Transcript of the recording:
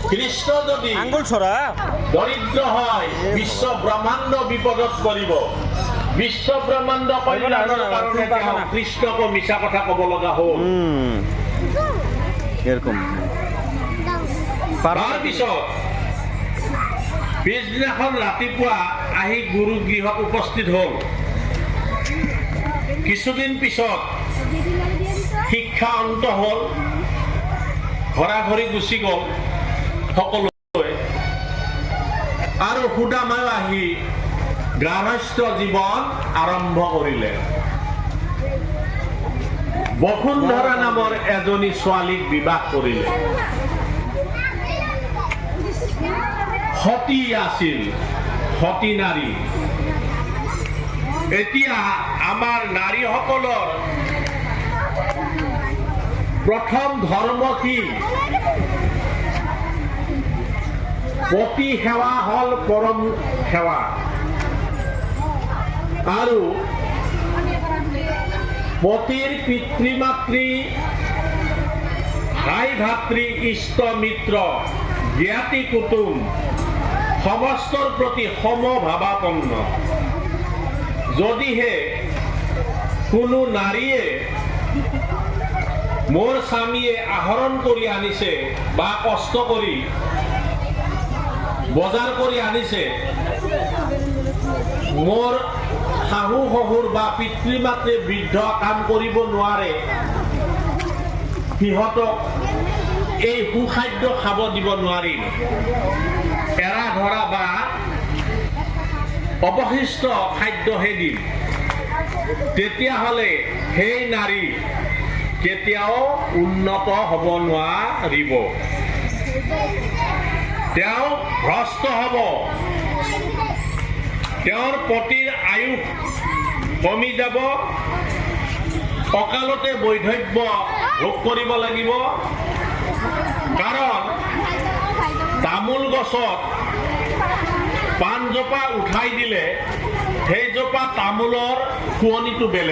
কৃষ্ণ যদি আঙ্গুল ছড়া দৰিদ্ৰ হয় বিশ্ব ব্ৰহ্মাণ্ড বিপদত পৰিব বিশ্ব ব্ৰহ্মাণ্ড কল্যাণৰ কাৰণে তেওঁ কৃষ্ণক মিছা কথা ক'ব লগা হ'ল এৰকম তাৰপিছত পিছদিনাখন ৰাতিপুৱা আহি গুৰু গৃহত উপস্থিত হ'ল কিছুদিন পিছত শিক্ষা অন্ত হ'ল ঘৰা ঘৰি গুচি গ'ল সকলোৱে আৰু সুদামায়ো আহি গ্ৰাহস্থ জীৱন আৰম্ভ কৰিলে বসুন্ধৰা নামৰ এজনী ছোৱালীক বিবাহ কৰিলে সতী আছিল সতী নাৰী এতিয়া আমাৰ নাৰীসকলৰ প্ৰথম ধৰ্ম কি পতি সেৱা হ'ল পৰম সেৱা আৰু পতিৰ পিতৃ মাতৃ ভাই ভাতৃ ইষ্ট মিত্ৰ জ্ঞাতি কুটুম সমস্তৰ প্ৰতি সমভাৱাপন্ন যদিহে কোনো নাৰীয়ে মোৰ স্বামীয়ে আহৰণ কৰি আনিছে বা কষ্ট কৰি বজাৰ কৰি আনিছে মোৰ শাহু শহুৰ বা পিতৃ মাতৃ বৃদ্ধ কাম কৰিব নোৱাৰে সিহঁতক এই সুখাদ্য খাব দিব নোৱাৰিম এৰা ধৰা বা অৱশিষ্ট খাদ্যহে দিম তেতিয়াহ'লে সেই নাৰী কেতিয়াও উন্নত হ'ব নোৱাৰিব তেওঁ ভ্ৰষ্ট হ'ব তেওঁৰ পতিৰ আয়ুস কমি যাব অকালতে বৈধব্য ভোগ কৰিব লাগিব কাৰণ তামোল গছত পাণজোপা উঠাই দিলে সেইজোপা তামোলৰ শুৱনিটো বেলেগ